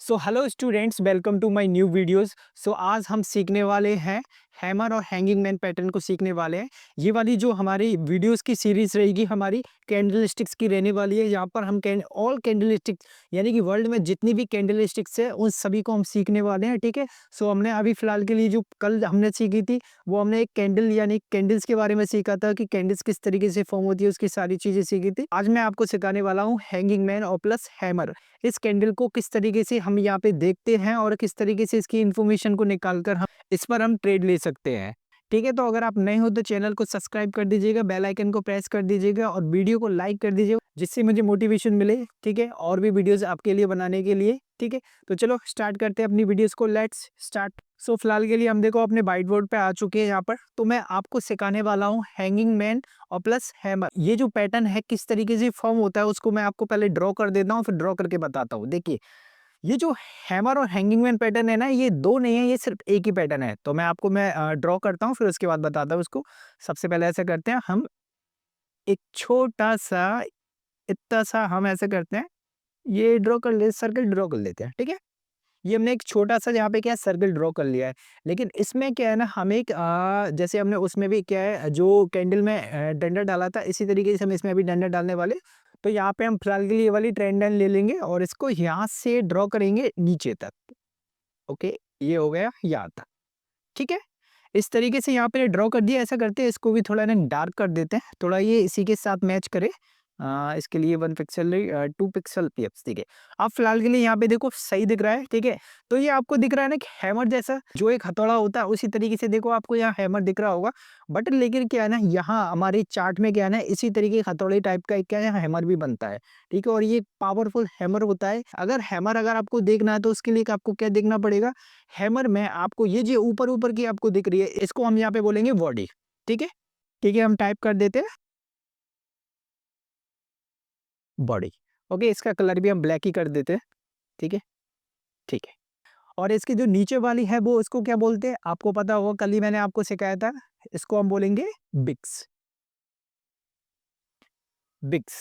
So hello students, welcome to my new videos. So आज हम सीखने वाले हैं हैमर और हैंगिंग मैन पैटर्न को सीखने वाले हैं। ये वाली जो हमारी वीडियोस की सीरीज रहेगी हमारी कैंडल स्टिक्स की रहने वाली है। यहाँ पर हम ऑल कैंडल स्टिक्स यानी कि वर्ल्ड में जितनी भी कैंडल स्टिक्स है उन सभी को हम सीखने वाले हैं। ठीक है। सो हमने अभी फिलहाल के लिए जो कल हमने सीखी थी वो हमने एक कैंडल यानी कैंडल्स के बारे में सीखा था कि कैंडल्स किस तरीके से फॉर्म होती है, उसकी सारी चीजें सीखी थी। आज मैं आपको सिखाने वाला हूँ हैंगिंग मैन और प्लस हैमर। इस कैंडल को किस तरीके से हम यहाँ पे देखते हैं और किस तरीके से इसकी इंफॉर्मेशन को निकालकर हम इस पर हम ट्रेड ले सकते हैं। ठीक है, तो अगर आप नए हो तो चैनल को सब्सक्राइब कर दीजिएगा, बेल आइकन को प्रेस कर दीजिएगा और वीडियो को लाइक कर दीजिएगा, जिससे मुझे मोटिवेशन मिले। ठीक है, और भी वीडियोस आपके लिए बनाने के लिए। ठीक है, तो चलो स्टार्ट करते हैं अपनी वीडियोस को। Let's start. सो फिलहाल के लिए हम देखो अपने व्हाइट बोर्ड पे आ चुके हैं। यहाँ पर तो मैं आपको सिखाने वाला हूँ हैंगिंग मैन और प्लस हैमर। ये जो पैटर्न है किस तरीके से फॉर्म होता है उसको मैं आपको पहले ड्रॉ कर देता हूँ, फिर ड्रॉ करके बताता हूँ। देखिए, ये जो हैमर और हैंगिंग मैन पैटर्न है ना, ये दो नहीं है, ये सिर्फ एक ही पैटर्न है। तो मैं ड्रॉ करता हूँ, फिर उसके बाद बताता हूँ उसको। सबसे पहले ऐसा करते हैं, हम एक छोटा सा इतना सा हम ऐसे करते हैं, ये ड्रॉ कर ले, सर्कल ड्रॉ कर लेते हैं। ठीक है, ये हमने एक छोटा सा यहाँ पे क्या है सर्कल ड्रॉ कर लिया है। लेकिन इसमें क्या है ना, हम एक जैसे हमने उसमें भी क्या है जो कैंडल में डंडा डाला था, इसी तरीके से हम इसमें अभी डंडा डालने वाले। तो यहाँ पे हम फिलहाल के लिए ये वाली ट्रेन लाइन ले लेंगे और इसको यहाँ से ड्रॉ करेंगे नीचे तक। ओके, ये हो गया यहाँ तक। ठीक है, इस तरीके से यहाँ पे ड्रॉ कर दिया। ऐसा करते हैं, इसको भी थोड़ा ना डार्क कर देते हैं, थोड़ा ये इसी के साथ मैच करे। इसके लिए 1 पिक्सल 2 पिक्सल पिक्स। ठीक है, अब फिलहाल के लिए यहाँ पे देखो सही दिख रहा है। ठीक है, तो ये आपको दिख रहा है ना कि हैमर जैसा जो एक हथौड़ा होता है, उसी तरीके से देखो आपको यहाँ हैमर दिख रहा होगा। बट लेकिन क्या है ना, यहाँ हमारे चार्ट में क्या है ना, इसी तरीके के हथौड़े टाइप का एक क्या है हैमर भी बनता है। ठीक है, और ये पावरफुल हैमर होता है। अगर हैमर अगर आपको देखना है तो उसके लिए आपको क्या देखना पड़ेगा, हैमर में आपको ये जो ऊपर ऊपर की आपको दिख रही है, इसको हम यहाँ पे बोलेंगे बॉडी। ठीक है, ठीक है, हम टाइप कर देते हैं बॉडी। ओके, इसका कलर भी हम ब्लैक ही कर देते हैं। ठीक है, ठीक है। और इसकी जो नीचे वाली है वो इसको क्या बोलते हैं, आपको पता होगा, कल ही मैंने आपको सिखाया था। इसको हम बोलेंगे बिक्स, बिक्स।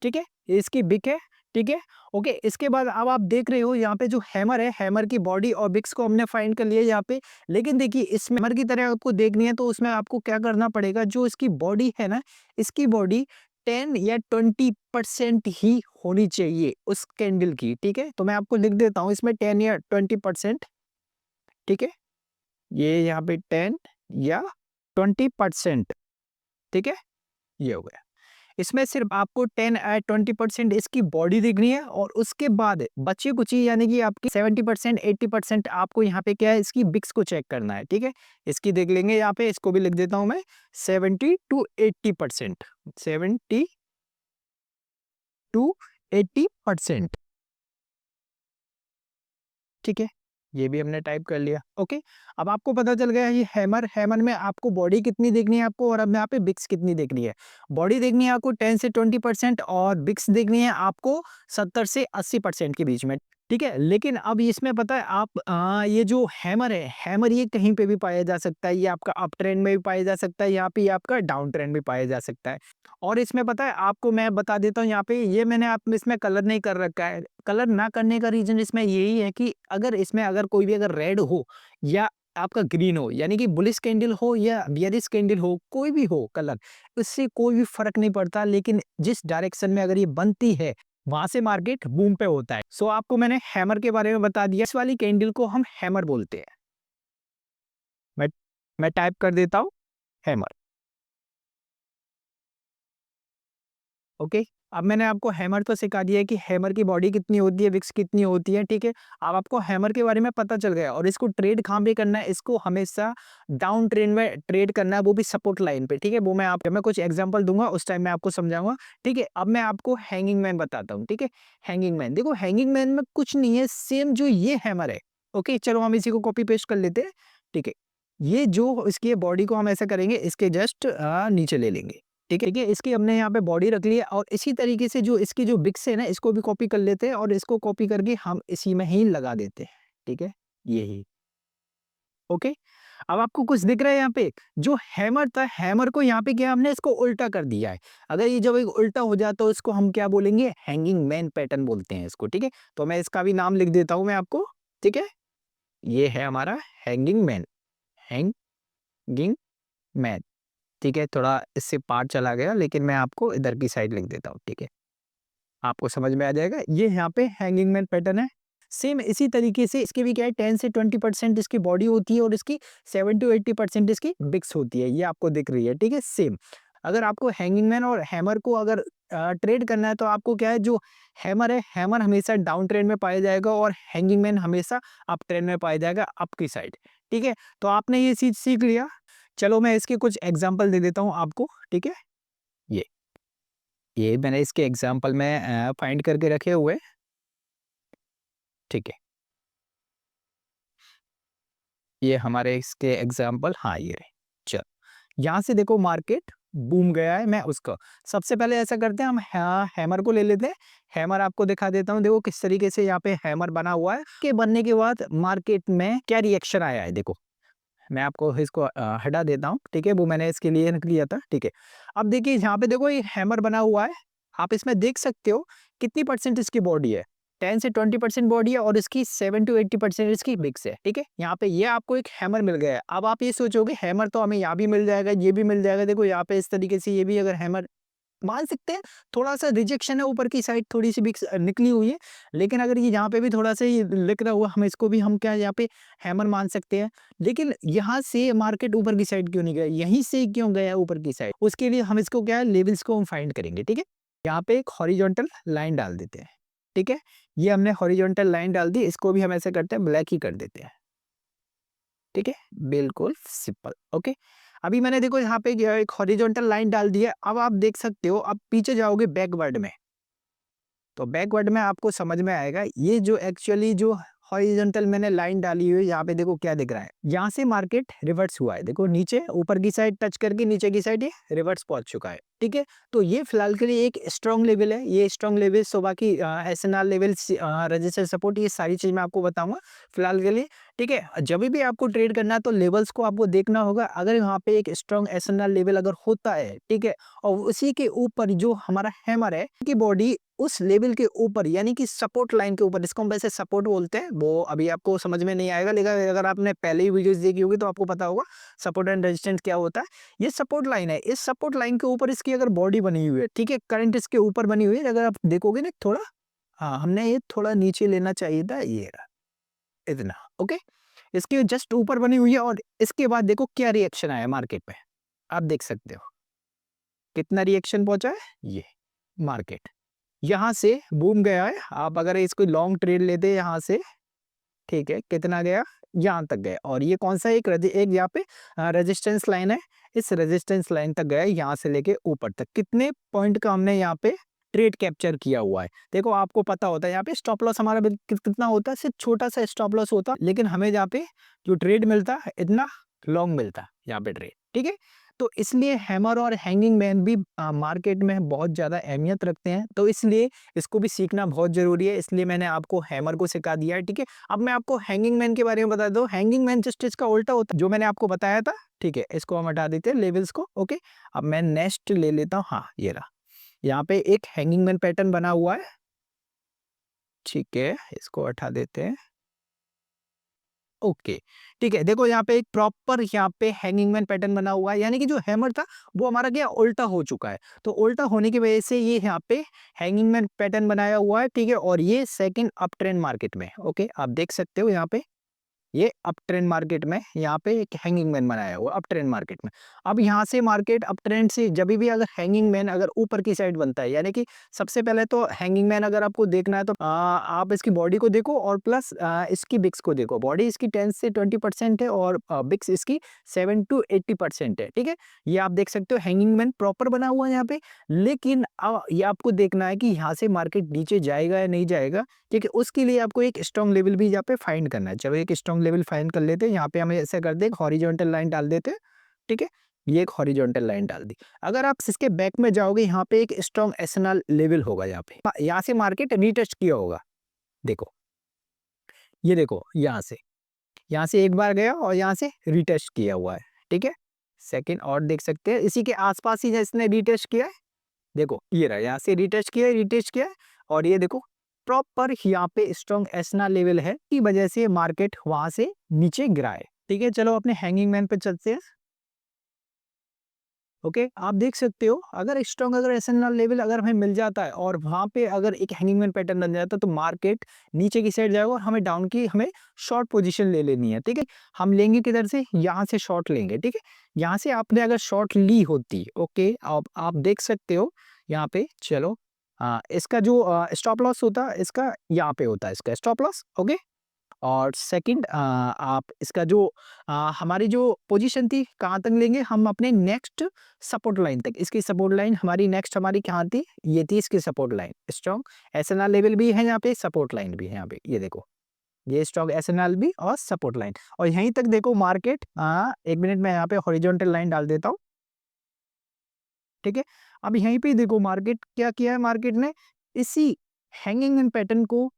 ठीक है, ये इसकी बिक है। ठीक है, ओके। इसके बाद अब आप देख रहे हो यहाँ पे जो हैमर है, हैमर की बॉडी और बिक्स को हमने फाइंड कर लिया यहाँ पे। लेकिन देखिए, इसमें हैमर की तरह आपको देखनी है तो उसमें आपको क्या करना पड़ेगा, जो इसकी बॉडी है ना, इसकी बॉडी 10 या 20% ही होनी चाहिए उस कैंडल की। ठीक है, तो मैं आपको लिख देता हूँ इसमें 10 या 20%। ठीक है, ये यहाँ पे 10 या 20%। ठीक है, ये हो गया। इसमें सिर्फ आपको 10 या 20% इसकी बॉडी देखनी है और उसके बाद बची कुची यानी कि आपकी 70% 80% आपको यहाँ पे क्या है, इसकी बिक्स को चेक करना है। ठीक है, इसकी देख लेंगे यहाँ पे, इसको भी लिख देता हूँ मैं 70 to 80%। 70 to 80%। ठीक है, ये भी हमने टाइप कर लिया। ओके, अब आपको पता चल गया ये हैमर, हैमर में आपको बॉडी कितनी देखनी है आपको, और अब यहाँ पे बिक्स कितनी देखनी है। बॉडी देखनी है आपको 10 से 20% और बिक्स देखनी है आपको 70 से 80% के बीच में। ठीक है, लेकिन अब इसमें पता है आप ये जो हैमर है, हैमर ये कहीं पे भी पाया जा सकता है। ये आपका अप ट्रेंड में भी पाया जा सकता है, यहाँ पे ये आपका डाउन ट्रेंड में पाया जा सकता है। और इसमें पता है आपको मैं बता देता हूँ, यहाँ पे ये मैंने आप इसमें कलर नहीं कर रखा है। कलर ना करने का रीजन इसमें यही है कि अगर इसमें अगर कोई भी अगर रेड हो या आपका ग्रीन हो, यानी कि बुलिश कैंडल हो या बियरिश कैंडल हो, कोई भी हो कलर, इससे कोई भी फर्क नहीं पड़ता। लेकिन जिस डायरेक्शन में अगर ये बनती है वहां से मार्केट बूम पे होता है। सो आपको मैंने हैमर के बारे में बता दिया। इस वाली कैंडल को हम हैमर बोलते हैं। मैं मैं टाइप कर देता हूँ हैमर। ओके, अब मैंने आपको हैमर तो सिखा दिया है कि हैमर की बॉडी कितनी होती है, विक्स कितनी होती है। ठीक है, अब आपको हैमर के बारे में पता चल गया और इसको ट्रेड कहाँ पे करना है, इसको हमेशा डाउन ट्रेंड में ट्रेड करना है, वो भी सपोर्ट लाइन पे। ठीक है, वो मैं कुछ एग्जांपल दूंगा, उस टाइम मैं आपको समझाऊंगा। ठीक है, अब मैं आपको हैंगिंग मैन बताता हूँ। ठीक है, हैंगिंग मैन देखो, हैंगिंग मैन में कुछ नहीं है, सेम जो ये हैमर है। ओके, चलो हम इसी को कॉपी पेस्ट कर लेते हैं। ठीक है, ये जो इसकी बॉडी को हम ऐसा करेंगे, इसके जस्ट नीचे ले लेंगे। ठीक है, इसकी हमने यहाँ पे बॉडी रख ली है और इसी तरीके से जो इसकी जो बिक्स है ना, इसको भी कॉपी कर लेते हैं और इसको कॉपी करके हम इसी में ही लगा देते हैं। ठीक है, यही। ओके, अब आपको कुछ दिख रहा है यहाँ पे, जो हैमर था, हैमर को यहाँ पे क्या हमने इसको उल्टा कर दिया है। अगर ये जब एक उल्टा हो जाए तो इसको हम क्या बोलेंगे, हैंगिंग मैन पैटर्न बोलते हैं इसको, ठीक है। तो मैं इसका भी नाम लिख देता हूँ मैं आपको, ठीक है। ये है हमारा हैंगिंग मैन, हैंगिंग मैन, ठीक है। थोड़ा इससे पार्ट चला गया, लेकिन मैं आपको इधर की साइड लिख देता हूँ, ठीक है, आपको समझ में आ जाएगा। ये यहाँ पे हैंगिंग मैन पैटर्न है। सेम इसी तरीके से इसके भी क्या है, 10 से 20% इसकी बॉडी होती है और इसकी 7 टू 80% इसकी बिक्स होती है, ये आपको दिख रही है, ठीक है। सेम अगर आपको हैंगिंग मैन और हैमर को अगर ट्रेड करना है तो आपको क्या है, जो हैमर है, हैमर हमेशा डाउन ट्रेंड में पाया जाएगा और हैंगिंग मैन हमेशा अप ट्रेंड में पाया जाएगा, अप की साइड, ठीक है। तो आपने ये चीज सीख लिया। चलो मैं इसके कुछ एग्जाम्पल दे देता हूँ आपको, ठीक है। ये ये मैंने इसके एग्जाम्पल में फाइंड करके रखे हुए, ठीक है। ये हमारे इसके एग्जाम्पल, हाँ ये रहे। चल यहाँ से देखो मार्केट बूम गया है, मैं उसका सबसे पहले ऐसा करते हैं, हम हैमर को ले लेते हैं। हैमर आपको दिखा देता हूँ, देखो किस तरीके से यहाँ पे हैमर बना हुआ है। के बनने के बाद मार्केट में क्या रिएक्शन आया है, देखो मैं आपको इसको हटा देता हूँ, ठीक है। वो मैंने इसके लिए रख लिया था, ठीक है। अब देखिए यहाँ पे देखो ये हैमर बना हुआ है, आप इसमें देख सकते हो कितनी परसेंट इसकी बॉडी है, 10 से 20% बॉडी है और इसकी 7 टू 80% इसकी बिग्स है, ठीक है। यहाँ पे ये आपको एक हैमर मिल गया है। अब आप ये सोचोगे हैमर तो हमें यहाँ भी मिल जाएगा, ये भी मिल जाएगा, देखो यहाँ पे इस तरीके से ये भी अगर हैमर मान सकते हैं, थोड़ा सा रिजेक्शन है, ऊपर की साइड थोड़ी सी बिक्स निकली हुई है, लेकिन अगर ये यहाँ पे भी थोड़ा सा ये लिख रहा हुआ, हम इसको भी हम क्या यहाँ पे हैमर मान सकते हैं। लेकिन यहाँ से मार्केट ऊपर की साइड क्यों नहीं गया, यहीं से क्यों गया ऊपर की साइड, उसके लिए हम इसको क्या है, लेवल्स को हम फाइंड करेंगे, ठीक है। यहाँ पे एक हॉरिजॉन्टल लाइन डाल देते हैं, ठीक है। ये हमने हॉरिजॉन्टल लाइन डाल दी, इसको भी हम ऐसे करते हैं, ब्लैक ही कर देते हैं, ठीक है, बिल्कुल सिंपल, ओके। अभी मैंने देखो यहाँ पे एक हॉरिजॉन्टल लाइन डाल दी है। अब आप देख सकते हो, अब पीछे जाओगे बैकवर्ड में, तो बैकवर्ड में आपको समझ में आएगा ये जो एक्चुअली जो हॉरिजॉन्टल मैंने लाइन डाली हुई है, यहाँ पे देखो क्या दिख रहा है, यहाँ से मार्केट रिवर्स हुआ है, देखो नीचे ऊपर की साइड टच करके नीचे की साइड ये रिवर्स पहुंच चुका है, ठीक है। तो ये फिलहाल के लिए एक स्ट्रॉन्ग लेवल है, ये स्ट्रॉन्ग लेवल, सो बाकी एसएनआर लेवल, रजिस्टर सपोर्ट, ये सारी चीज मैं आपको बताऊंगा फिलहाल के लिए, ठीक है। जब भी आपको ट्रेड करना है तो लेवल्स को आपको देखना होगा, अगर यहाँ पे एक स्ट्रॉन्ग एसएनआर लेवल अगर होता है, ठीक है, और उसी के ऊपर जो हमारा हैमर है की बॉडी उस लेवल के ऊपर, यानी कि सपोर्ट लाइन के ऊपर, इसको हम वैसे सपोर्ट बोलते हैं, वो अभी आपको समझ में नहीं आएगा, लेकिन अगर आपने पहले ही वीडियोस देखी होगी तो आपको पता होगा सपोर्ट एंड रेजिस्टेंस क्या होता है। ये सपोर्ट लाइन है, इस सपोर्ट लाइन के ऊपर इसकी अगर बॉडी बनी हुई है, ठीक है, करंट इसके ऊपर बनी हुई है, अगर आप देखोगे ना थोड़ा, हाँ हमने ये थोड़ा नीचे लेना चाहिए था, ये रहा इतना, ओके। इसके जस्ट ऊपर बनी हुई है और इसके बाद देखो क्या रिएक्शन आया मार्केट में, आप देख सकते हो कितना रिएक्शन पहुंचा है, ये मार्केट यहाँ से बूम गया है। आप अगर इसको लॉन्ग ट्रेड लेते हैं यहाँ से, ठीक है, कितना गया, यहाँ तक गया, और ये कौन सा एक यहाँ पे रेजिस्टेंस लाइन है, इस रेजिस्टेंस लाइन तक गया, यहाँ से लेके ऊपर तक कितने पॉइंट का हमने यहाँ पे ट्रेड कैप्चर किया हुआ है। देखो आपको पता होता है यहाँ पे स्टॉप लॉस हमारा कितना होता है, सिर्फ छोटा सा स्टॉप लॉस होता है, लेकिन हमें यहाँ पे जो ट्रेड मिलता है इतना लॉन्ग मिलता है यहाँ पे ट्रेड, ठीक है। तो इसलिए हैमर और हैंगिंग मैन भी मार्केट में बहुत ज्यादा अहमियत रखते हैं, तो इसलिए इसको भी सीखना बहुत जरूरी है, इसलिए मैंने आपको हैमर को सिखा दिया है, ठीक है। अब मैं आपको हैंगिंग मैन के बारे में बता दूं, हैंगिंग मैन जस्ट इसका उल्टा होता है जो मैंने आपको बताया था, ठीक है। इसको हम हटा देते हैं लेवल्स को, ओके। अब मैं नेक्स्ट ले लेता हूँ, हाँ ये रहा, यहाँ पे एक हैंगिंग मैन पैटर्न बना हुआ है, ठीक है, इसको हटा देते हैं, ओके, ठीक है। देखो यहाँ पे एक प्रॉपर यहाँ पे हैंगिंग मैन पैटर्न बना हुआ है, यानी कि जो हैमर था वो हमारा क्या उल्टा हो चुका है, तो उल्टा होने की वजह से ये यहाँ पे हैंगिंग मैन पैटर्न बनाया हुआ है, ठीक है। और ये सेकंड अप ट्रेंड मार्केट में, ओके, आप देख सकते हो यहाँ पे ये अप ट्रेंड मार्केट में यहाँ पे एक हैंगिंग मैन बनाया हुआ अप ट्रेंड मार्केट में। अब यहाँ से मार्केट अप ट्रेंड से जब भी अगर हैंगिंग मैन अगर ऊपर की साइड बनता है, यानी कि सबसे पहले तो हैंगिंग मैन अगर आपको देखना है तो आप इसकी बॉडी को देखो और प्लस इसकी बिक्स को देखो। बॉडी इसकी 10 से 20% है और बिक्स इसकी 7 टू 80% है, ठीक है। ये आप देख सकते हो हैंगिंग मैन प्रॉपर बना हुआ है यहाँ पे, लेकिन ये आपको देखना है कि यहाँ से मार्केट नीचे जाएगा या नहीं जाएगा, ठीक है। उसके लिए आपको एक स्ट्रॉन्ग लेवल भी यहाँ पे फाइंड करना है। चलो एक स्ट्रॉन्ग लेवल फाइंड कर लेते हैं, यहाँ पे हमें ऐसा करते हैं, हॉरिजॉन्टल लाइन डाल देते हैं, ठीक है। ये एक हॉरिजॉन्टल लाइन डाल दी। अगर आप इसके बैक में जाओगे, यहाँ पे एक स्ट्रॉन्ग एसएनआर लेवल होगा, यहाँ पे यहाँ से मार्केट रीटच किया होगा, देखो ये देखो यहाँ से यहाँ से एक बार गया और यहाँ से रीटेस्ट किया हुआ है, ठीक है। सेकंड और देख सकते हैं इसी के आसपास ही इसने रीटेस्ट किया है, देखो ये रहा, यहाँ से रीटेस्ट किया है और ये देखो प्रॉपर यहाँ पे स्ट्रॉन्ग एसना लेवल है की वजह से मार्केट वहां से नीचे गिरा है, ठीक है। चलो अपने हैंगिंग मैन पे चलते हैं। ओके, आप देख सकते हो अगर स्ट्रॉन्ग अगर एसएनआर लेवल अगर हमें मिल जाता है और वहां पे अगर एक हैंगिंग मैन पैटर्न बन जाता है तो मार्केट नीचे की साइड जाएगा और हमें डाउन की हमें शॉर्ट पोजीशन ले लेनी है, ठीक है। हम लेंगे किधर से, यहाँ से शॉर्ट लेंगे, ठीक है। यहाँ से आपने अगर शॉर्ट ली होती, ओके, आप देख सकते हो यहाँ पे। चलो इसका जो स्टॉप लॉस होता है इसका यहाँ पे होता है इसका स्टॉप लॉस, ओके। और सेकंड आप इसका जो हमारी जो पोजीशन थी कहाँ तक लेंगे हम अपने नेक्स्ट सपोर्ट लाइन तक। इसकी सपोर्ट लाइन हमारी नेक्स्ट हमारी कहाँ थी, ये थी इसकी support line strong SNR level भी है यहाँ पे, सपोर्ट लाइन भी है यहाँ पे, ये देखो ये स्ट्रॉन्ग एसएनआर भी और सपोर्ट लाइन। और यहीं तक देखो मार्केट, एक मिनट में यहाँ पे हॉरिजॉन्टल लाइन डाल देता हूँ, ठीक है। अब यहीं पे देखो मार्केट क्या किया है, मार्केट ने इसी हैंगिंग पैटर्न को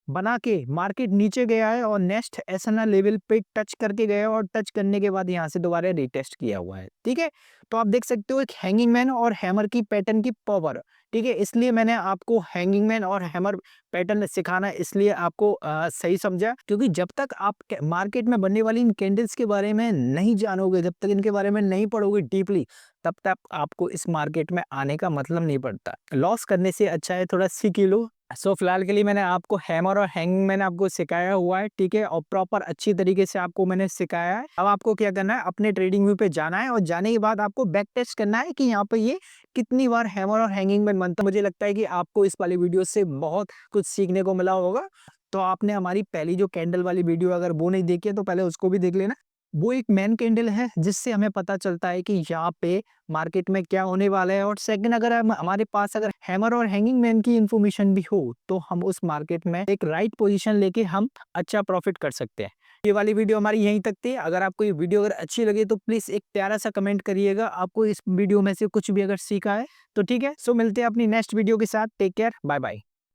बना के मार्केट नीचे गया है और नेक्स्ट एसएनआर लेवल पे टच करके गया है और टच करने के बाद यहाँ से दोबारा रीटेस्ट किया हुआ है, ठीक है। तो आप देख सकते हो एक हैंगिंग मैन और हैमर की पैटर्न की पावर, ठीक है। इसलिए मैंने आपको हैंगिंग मैन और हैमर पैटर्न सिखाना इसलिए आपको सही समझा, क्योंकि जब तक आप मार्केट में बनने वाली इन कैंडल्स के बारे में नहीं जानोगे, जब तक इनके बारे में नहीं पढ़ोगे डीपली, तब तक आपको इस मार्केट में आने का मतलब नहीं पड़ता। लॉस करने से अच्छा है थोड़ा सीख लो। सो फिलहाल के लिए मैंने आपको हैमर और हैंगिंग मैंने आपको सिखाया हुआ है, ठीक है, और प्रॉपर अच्छी तरीके से आपको मैंने सिखाया है। अब आपको क्या करना है, अपने ट्रेडिंग व्यू पे जाना है और जाने के बाद आपको बैक टेस्ट करना है कि यहाँ पे ये कितनी बार हैमर और हैंगिंग मैन बनता है। मुझे लगता है कि आपको इस वाली वीडियो से बहुत कुछ सीखने को मिला होगा। तो आपने हमारी पहली जो कैंडल वाली वीडियो अगर वो नहीं देखी है तो पहले उसको भी देख लेना। वो एक मेन कैंडल है जिससे हमें पता चलता है कि यहाँ पे मार्केट में क्या होने वाला है। और सेकंड, अगर हमारे पास अगर हैमर और हैंगिंग मैन की इंफॉर्मेशन भी हो तो हम उस मार्केट में एक राइट पोजीशन लेके हम अच्छा प्रॉफिट कर सकते हैं। ये वाली वीडियो हमारी यहीं तक थी। अगर आपको ये वीडियो अगर अच्छी लगी तो प्लीज एक प्यारा सा कमेंट करिएगा, आपको इस वीडियो में से कुछ भी अगर सीखा है तो, ठीक है। सो मिलते हैं अपनी नेक्स्ट वीडियो के साथ। Take care, bye bye.